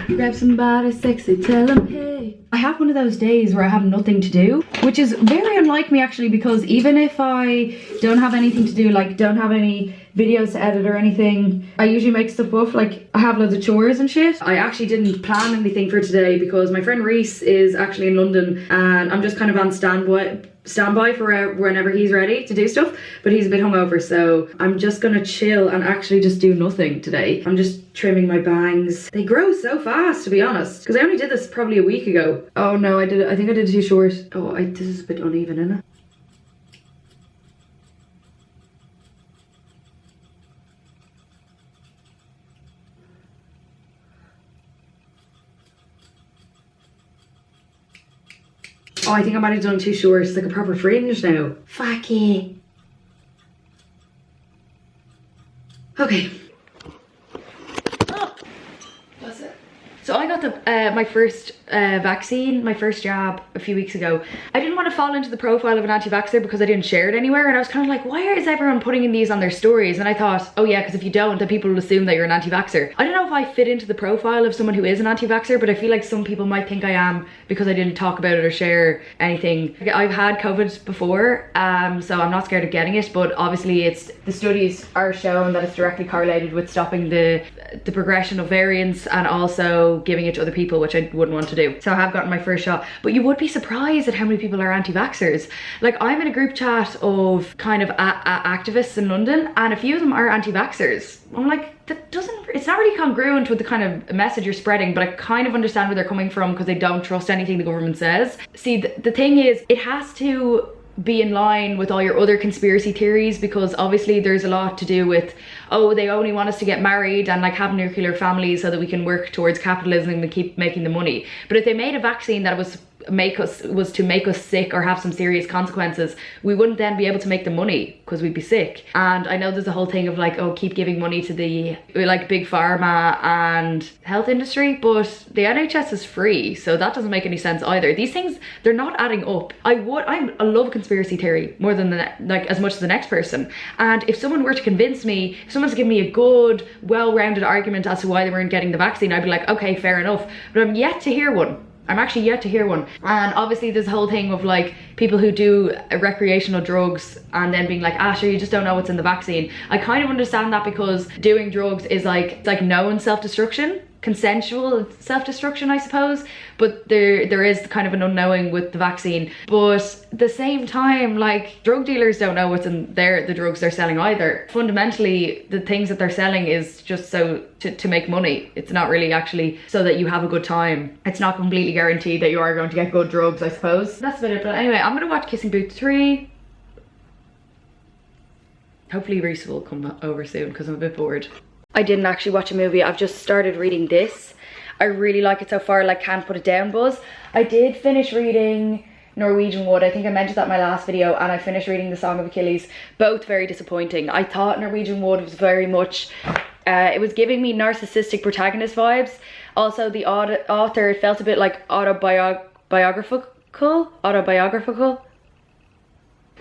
Grab somebody sexy, tell them hey. I have one of those days where I have nothing to do, which is very unlike me actually, because even if I don't have anything to do, like don't have any videos to edit or anything, I usually make stuff up. Like I have loads of chores and shit. I actually didn't plan anything for today because my friend Reese is actually in London and I'm just kind of on standby for whenever he's ready to do stuff, but he's a bit hungover, so I'm just gonna chill and actually just do nothing today. I'm just trimming my bangs. They grow so fast, to be honest, because I only did this probably a week ago. Oh no, I think I did it too short. Oh, this is a bit uneven, isn't it? Oh, I think I might have done too short. It's like a proper fringe now. Fuck it. Okay. Oh, that's it. So I got my first vaccine, my first jab a few weeks ago. I didn't want to fall into the profile of an anti-vaxxer because I didn't share it anywhere, and I was kind of like, why is everyone putting in these on their stories? And I thought, oh yeah, because if you don't, then people will assume that you're an anti-vaxxer. I don't know if I fit into the profile of someone who is an anti-vaxxer, but I feel like some people might think I am because I didn't talk about it or share anything. I've had COVID before, so I'm not scared of getting it, but obviously the studies are showing that it's directly correlated with stopping the progression of variants and also giving it to other people, which I wouldn't want to do. So I have gotten my first shot, but you would be surprised at how many people are anti-vaxxers. Like I'm in a group chat of kind of activists in London, and a few of them are anti-vaxxers. I'm like, it's not really congruent with the kind of message you're spreading, but I kind of understand where they're coming from because they don't trust anything the government says. See, the thing is, it has to be in line with all your other conspiracy theories, because obviously there's a lot to do with, oh, they only want us to get married and like have nuclear families so that we can work towards capitalism and keep making the money. But if they made a vaccine that was to make us sick or have some serious consequences, we wouldn't then be able to make the money because we'd be sick. And I know there's a whole thing of like, oh, keep giving money to the like big pharma and health industry, but the NHS is free, so that doesn't make any sense either. These things, they're not adding up. I love conspiracy theory more than as much as the next person. And if someone were to convince me, if someone's given me a good, well-rounded argument as to why they weren't getting the vaccine, I'd be like, okay, fair enough. But I'm yet to hear one. I'm actually yet to hear one. And obviously there's a whole thing of like people who do recreational drugs and then being like, ah, sure, you just don't know what's in the vaccine. I kind of understand that because doing drugs is like known self-destruction, consensual self-destruction, I suppose, but there is kind of an unknowing with the vaccine. But at the same time, like, drug dealers don't know what's in the drugs they're selling either. Fundamentally, the things that they're selling is just so to make money. It's not really actually so that you have a good time. It's not completely guaranteed that you are going to get good drugs, I suppose. That's about it. But anyway, I'm gonna watch Kissing Booth 3. Hopefully Reese will come over soon because I'm a bit bored. I didn't actually watch a movie. I've just started reading this. I really like it so far. Like, can't put it down, Buzz. I did finish reading Norwegian Wood. I think I mentioned that in my last video, and I finished reading The Song of Achilles. Both very disappointing. I thought Norwegian Wood was very much, it was giving me narcissistic protagonist vibes. Also, the author, it felt a bit like autobiographical.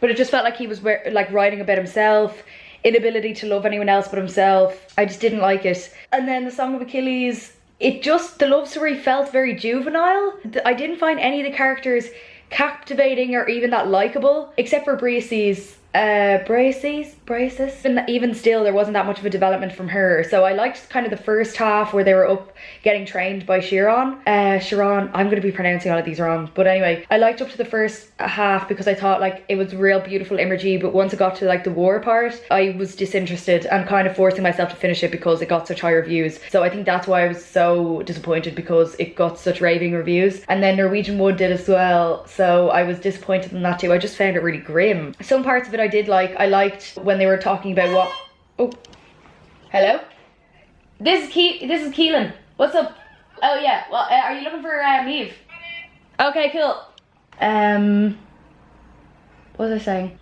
But it just felt like he was like writing about himself, inability to love anyone else but himself. I just didn't like it. And then The Song of Achilles, the love story felt very juvenile. I didn't find any of the characters captivating or even that likable, except for Braces. And even still, there wasn't that much of a development from her. So I liked kind of the first half where they were up getting trained by Chiron. I'm going to be pronouncing all of these wrong. But anyway, I liked up to the first half because I thought like it was real beautiful imagery. But once it got to like the war part, I was disinterested and kind of forcing myself to finish it because it got such high reviews. So I think that's why I was so disappointed, because it got such raving reviews. And then Norwegian Wood did as well. So I was disappointed in that too. I just found it really grim. Some parts of it I did like. I liked when they were talking about what... Oh, hello? This is Keelan. What's up? Oh yeah, well, are you looking for Neve? Okay, cool. What was I saying?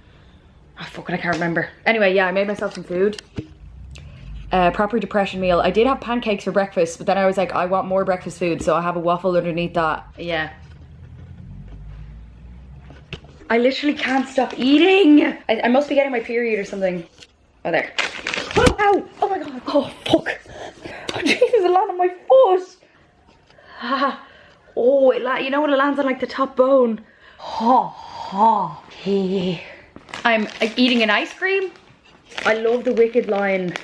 Oh fuck it, I can't remember. Anyway, yeah, I made myself some food. Proper depression meal. I did have pancakes for breakfast, but then I was like, I want more breakfast food, so I have a waffle underneath that. Yeah. I literally can't stop eating. I must be getting my period or something. Oh, there. Oh, ow! Oh my god. Oh, fuck. Oh, Jesus, a lot on my foot. Oh, you know when it lands on like the top bone? I'm eating an ice cream. I love the Wicked line.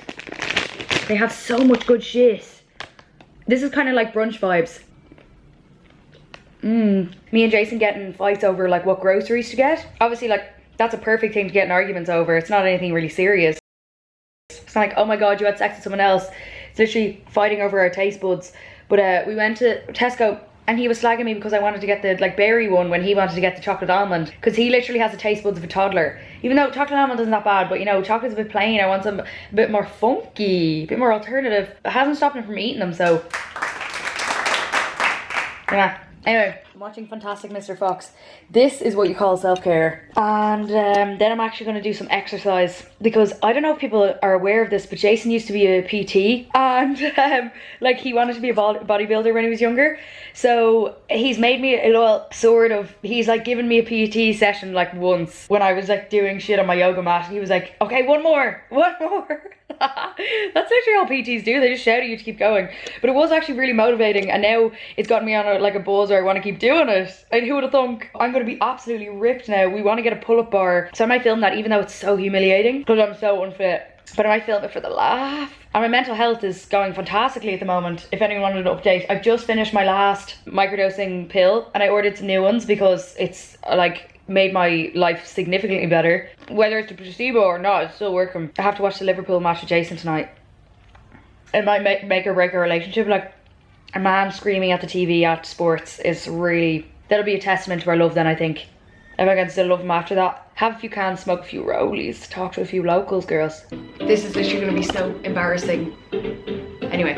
They have so much good shit. This is kind of like brunch vibes. Me and Jason getting in fights over like what groceries to get. Obviously, like, that's a perfect thing to get in arguments over. It's not anything really serious. It's not like, oh my god, you had sex with someone else. It's literally fighting over our taste buds. But we went to Tesco and he was slagging me because I wanted to get the like berry one when he wanted to get the chocolate almond, because he literally has the taste buds of a toddler. Even though chocolate almond isn't that bad, but you know, chocolate's a bit plain. I want some a bit more funky, a bit more alternative. It hasn't stopped him from eating them, so yeah. Anyway, I'm watching Fantastic Mr. Fox. This is what you call self-care. And then I'm actually going to do some exercise, because I don't know if people are aware of this, but Jason used to be a PT, and like he wanted to be a bodybuilder when he was younger. So he's made me a little sort of, he's like given me a PT session like once when I was like doing shit on my yoga mat, and he was like, okay, one more. That's literally all PTs do. They just shout at you to keep going. But it was actually really motivating, and now it's gotten me on like a buzz where I want to keep doing it. And who would have thunk? I'm going to be absolutely ripped now. We want to get a pull-up bar, so I might film that, even though it's so humiliating because I'm so unfit. But I might film it for the laugh. And my mental health is going fantastically at the moment. If anyone wanted an update, I've just finished my last microdosing pill, and I ordered some new ones because it's like made my life significantly better. Whether it's a placebo or not, it's still working. I have to watch the Liverpool match with Jason tonight. It might make or break a relationship. Like, a man screaming at the TV at sports is really, that'll be a testament to our love then, I think. If I can still love him after that. Have a few cans, smoke a few rollies, talk to a few locals, girls. This is literally going to be so embarrassing. Anyway.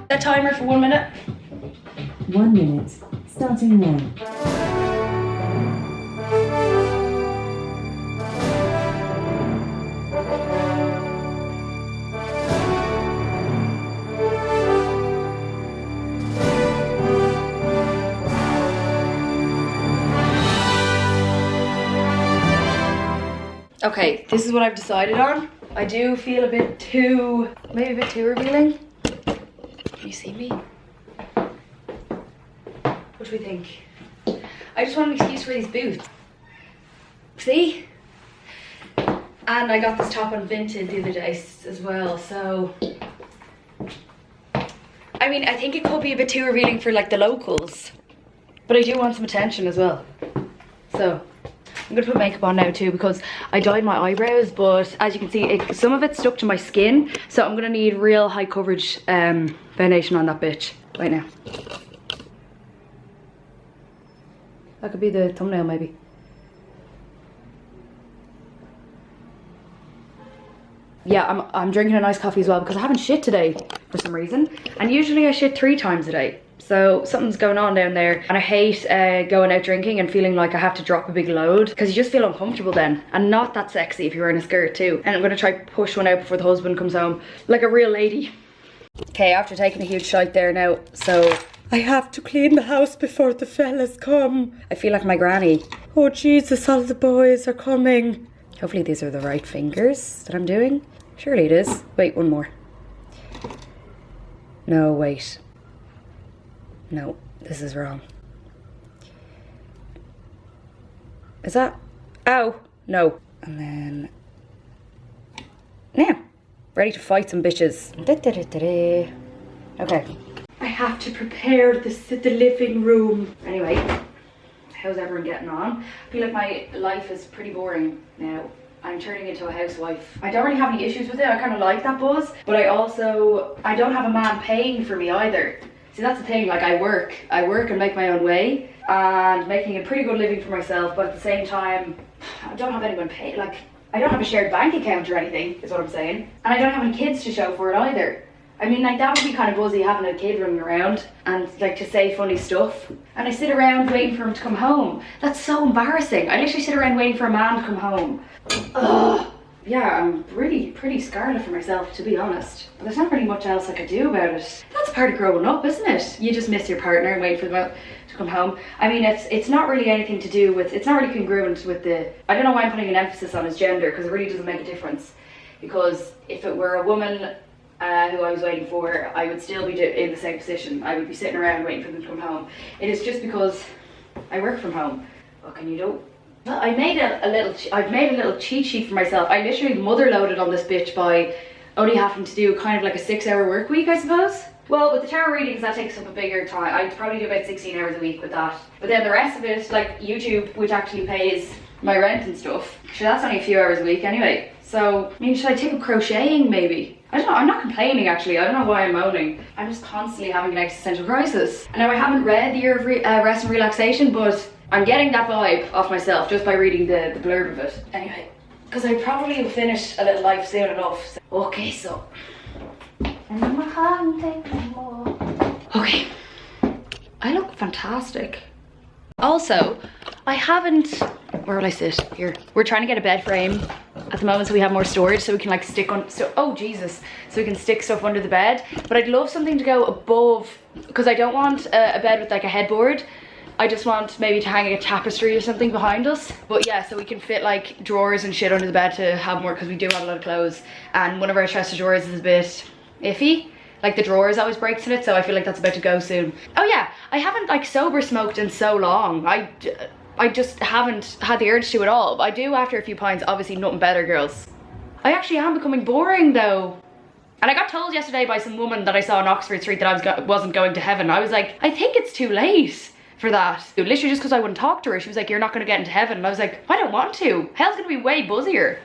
A timer for 1 minute. 1 minute, starting now. Okay, this is what I've decided on. I do feel maybe a bit too revealing. Can you see me? What do we think? I just want an excuse for these boots. See? And I got this top on Vinted the other day as well, so I mean, I think it could be a bit too revealing for like the locals, but I do want some attention as well. So I'm gonna put makeup on now too, because I dyed my eyebrows, but as you can see, some of it stuck to my skin, so I'm gonna need real high coverage foundation on that bitch right now. That could be the thumbnail maybe. Yeah, I'm drinking a nice coffee as well, because I haven't shit today for some reason, and usually I shit 3 times a day. So something's going on down there, and I hate going out drinking and feeling like I have to drop a big load, because you just feel uncomfortable then, and not that sexy if you're wearing a skirt too. And I'm gonna try push one out before the husband comes home, like a real lady. Okay, after taking a huge shite there now, so I have to clean the house before the fellas come. I feel like my granny. Oh Jesus, all the boys are coming. Hopefully these are the right fingers that I'm doing. Surely it is. Wait, one more. No, wait. No, this is wrong. Is that? Ow, no. And then, now, ready to fight some bitches. Okay. I have to prepare the living room. Anyway, how's everyone getting on? I feel like my life is pretty boring now. I'm turning into a housewife. I don't really have any issues with it. I kind of like that buzz, but I don't have a man paying for me either. See, that's the thing, like I work and make my own way, and making a pretty good living for myself, but at the same time, I don't have anyone pay, like, I don't have a shared bank account or anything, is what I'm saying. And I don't have any kids to show for it either. I mean, like, that would be kind of buzzy having a kid running around and like to say funny stuff. And I sit around waiting for him to come home. That's so embarrassing. I literally sit around waiting for a man to come home. Ugh. yeah, I'm really pretty scarred for myself, to be honest. But there's not really much else I could do about it. That's part of growing up, isn't it? You just miss your partner and wait for them to come home. I mean, it's not really anything to do with, it's not really congruent with the, I don't know why I'm putting an emphasis on his gender, because it really doesn't make a difference. Because if it were a woman who I was waiting for, I would still be in the same position. I would be sitting around waiting for them to come home. It is just because I work from home. What can you do? Well, I've made a little cheat sheet for myself. I literally mother loaded on this bitch by only having to do kind of like a 6-hour work week, I suppose. Well, with the tarot readings, that takes up a bigger time. I'd probably do about 16 hours a week with that. But then the rest of it, like YouTube, which actually pays my rent and stuff, sure, that's only a few hours a week anyway. So, I mean, should I take up crocheting maybe? I don't know, I'm not complaining actually. I don't know why I'm moaning. I'm just constantly having an existential crisis. I know I haven't read The Year of Rest and Relaxation, but I'm getting that vibe off myself just by reading the blurb of it. Anyway, because I probably will finish A Little Life soon enough. So. Okay, so. And my hand take no more. Okay. I look fantastic. Also, I haven't, where will I sit? Here. We're trying to get a bed frame at the moment so we have more storage so we can like stick on, oh Jesus, so we can stick stuff under the bed. But I'd love something to go above, because I don't want a bed with like a headboard. I just want maybe to hang a tapestry or something behind us. But yeah, so we can fit like drawers and shit under the bed to have more, because we do have a lot of clothes. And one of our chest of drawers is a bit iffy. Like the drawers always breaks in it, so I feel like that's about to go soon. Oh yeah, I haven't like sober smoked in so long. I just haven't had the urge to at all. I do after a few pints, obviously nothing better, girls. I actually am becoming boring though. And I got told yesterday by some woman that I saw on Oxford Street that I wasn't going to heaven. I was like, I think it's too late for that. Literally just because I wouldn't talk to her. She was like, you're not going to get into heaven. And I was like, I don't want to. Hell's going to be way buzzier.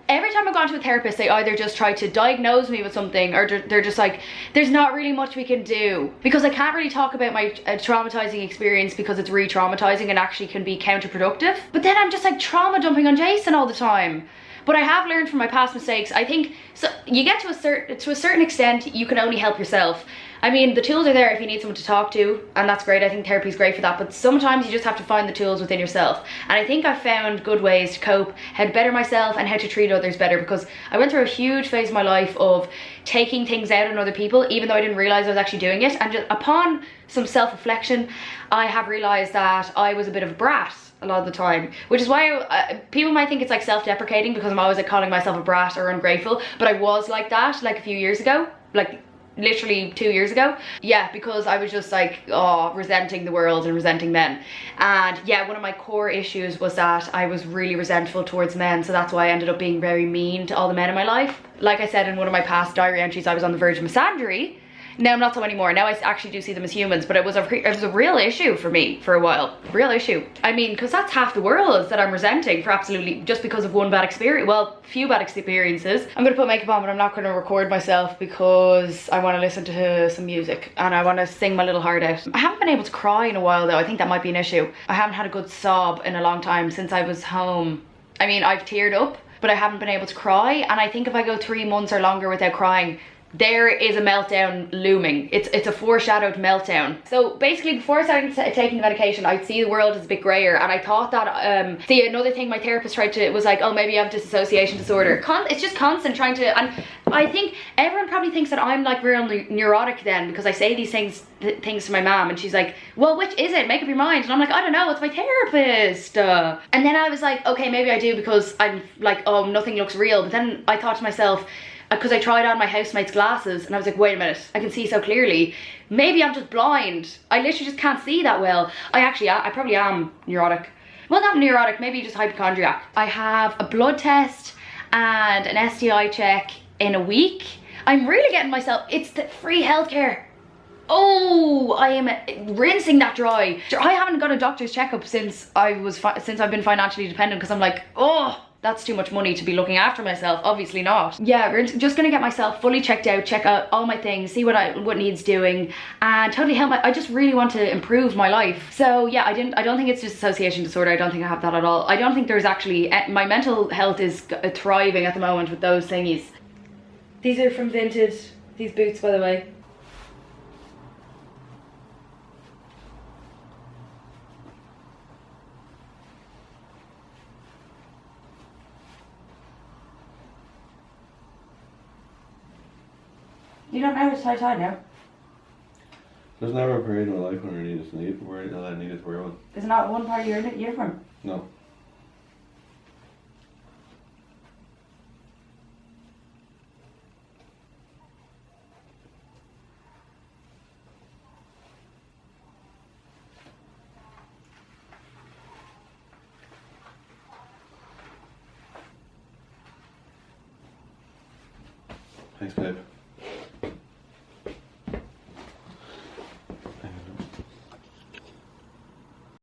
Every time I've gone to a therapist, they either just try to diagnose me with something, or they're just like, there's not really much we can do. Because I can't really talk about my traumatizing experience because it's re-traumatizing and actually can be counterproductive. But then I'm just like trauma dumping on Jason all the time. But I have learned from my past mistakes. I think, so you get to a certain extent, you can only help yourself. I mean, the tools are there if you need someone to talk to, and that's great. I think therapy is great for that, but sometimes you just have to find the tools within yourself. And I think I've found good ways to cope, how to better myself and how to treat others better, because I went through a huge phase of my life of taking things out on other people, even though I didn't realize I was actually doing it. And just upon some self-reflection, I have realized that I was a bit of a brat a lot of the time, which is why people might think it's like self-deprecating because I'm always like calling myself a brat or ungrateful, but I was like that like a few years ago, like literally 2 years ago. Yeah, because I was just like, oh, resenting the world and resenting men. And yeah, one of my core issues was that I was really resentful towards men, so that's why I ended up being very mean to all the men in my life. Like I said in one of my past diary entries, I was on the verge of misandry. Now I'm not so anymore. Now I actually do see them as humans, but it was a real issue for me for a while. Real issue. I mean, because that's half the world that I'm resenting for absolutely just because of one bad experience. Well, few bad experiences. I'm gonna put makeup on, but I'm not gonna record myself because I want to listen to some music and I want to sing my little heart out. I haven't been able to cry in a while though. I think that might be an issue. I haven't had a good sob in a long time since I was home. I mean, I've teared up, but I haven't been able to cry, and I think if I go 3 months or longer without crying, there is a meltdown looming. It's a foreshadowed meltdown. So basically, before I started taking the medication, I'd see the world as a bit grayer, and I thought that see, another thing my therapist tried to was like, oh, maybe you have dissociation disorder. It's just constant trying to, and I think everyone probably thinks that I'm like real neurotic then, because I say these things to my mom, and she's like, well, which is it? Make up your mind. And I'm like, I don't know, it's my therapist. And then I was like, okay, maybe I do, because I'm like, oh, nothing looks real. But then I thought to myself, because I tried on my housemate's glasses and I was like, wait a minute, I can see so clearly. Maybe I'm just blind. I literally just can't see that well. I probably am neurotic. Well, not neurotic, maybe just hypochondriac. I have a blood test and an STI check in a week. I'm really getting myself, it's the free healthcare. Oh, I am rinsing that dry. I haven't got a doctor's checkup since I've been financially dependent, because I'm like, oh, that's too much money to be looking after myself. Obviously not. Yeah, we're just gonna get myself fully checked out, check out all my things, see what needs doing, and totally help I just really want to improve my life. So yeah, I don't think it's dissociation disorder. I don't think I have that at all. I don't think there's actually, my mental health is thriving at the moment with those thingies. These are from Vinted, these boots, by the way. You don't know it's tie now. There's never a period in my life when I needed to wear one. Is it not one part of your uniform? No. Thanks, babe.